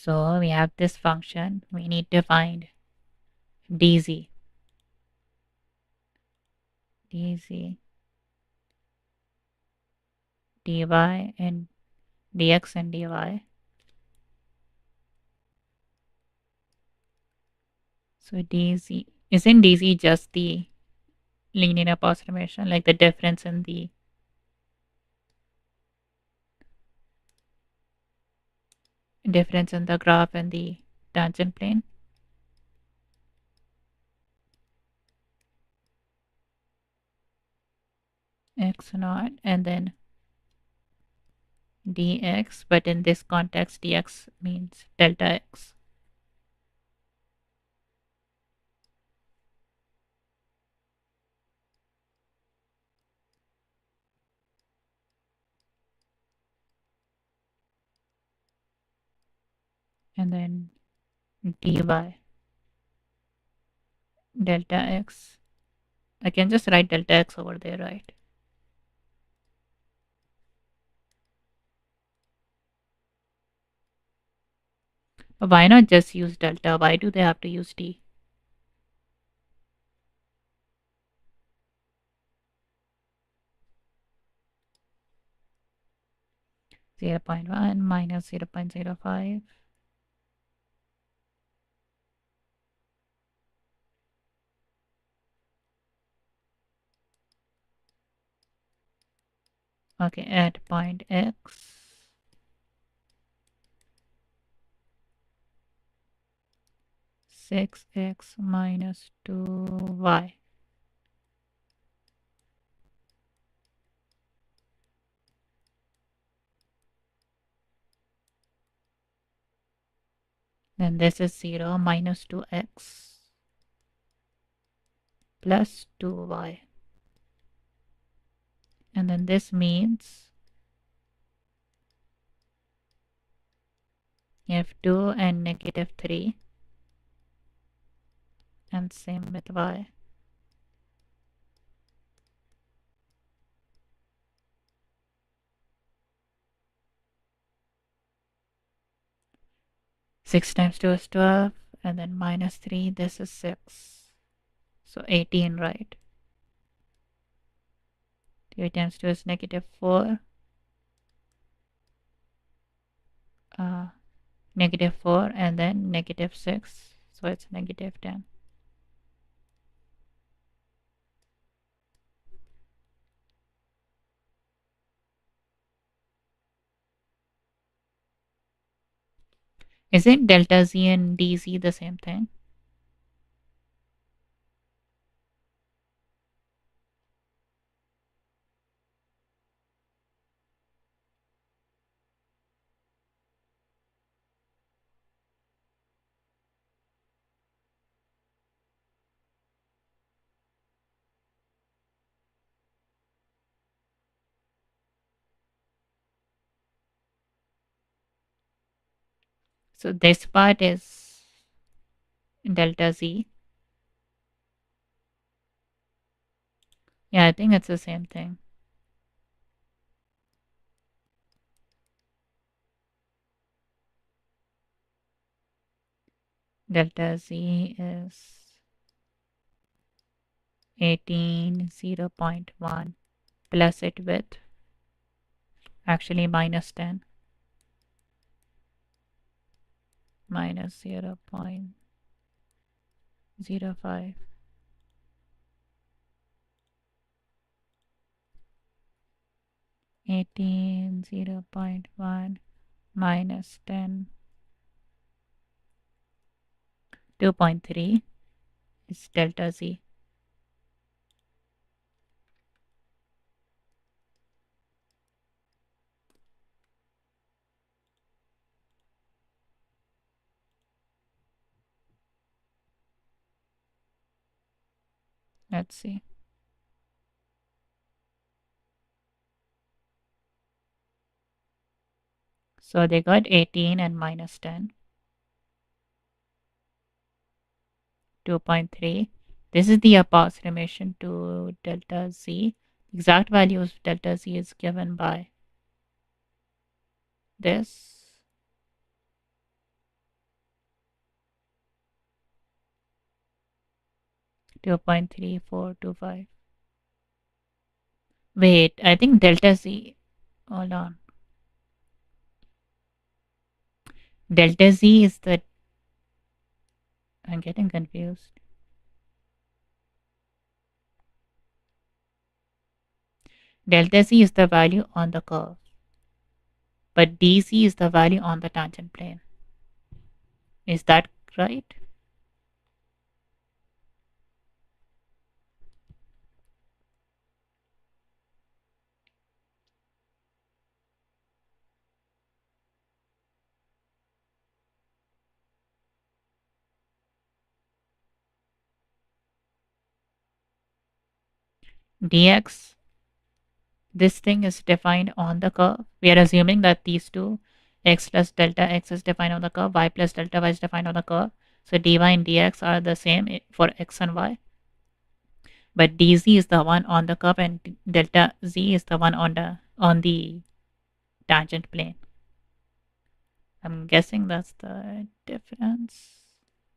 So we have this function. We need to find dz, dy, and dx and dy. So dz, isn't dz just the linear approximation, like the difference in the graph and the tangent plane? X naught and then dx, but in this context dx means delta x. And then dy delta x. I can just write delta x over there, right? But why not just use delta? Why do they have to use d? 0.1 minus 0.05. Okay, at point x, 6x minus 2y. Then this is 0 minus 2x plus 2y. And then this means you have 2 and negative 3. And same with y. Six times 2 is 12, and then minus 3, this is 6. So 18, right? 3 times 2 is negative 4. Negative 4 and then negative 6. So it's negative 10. Isn't delta z and dz the same thing? So this part is delta z. Yeah, I think it's the same thing. Delta z is 18 0.1 plus it with actually minus 10 minus 0.05. 18 0.1 minus 10, 2.3 is delta z. Let's see. So they got 18 and minus 10. 2.3. This is the approximation to delta z. Exact value of delta z is given by this. 2.3425. Wait, I think delta z. Hold on. Delta z is the. I'm getting confused. Delta z is the value on the curve, but dz is the value on the tangent plane. Is that right? Dx, this thing is defined on the curve. We are assuming that these two, x plus delta x is defined on the curve, y plus delta y is defined on the curve. So dy and dx are the same for x and y. But dz is the one on the curve and delta z is the one on the tangent plane. I'm guessing that's the difference.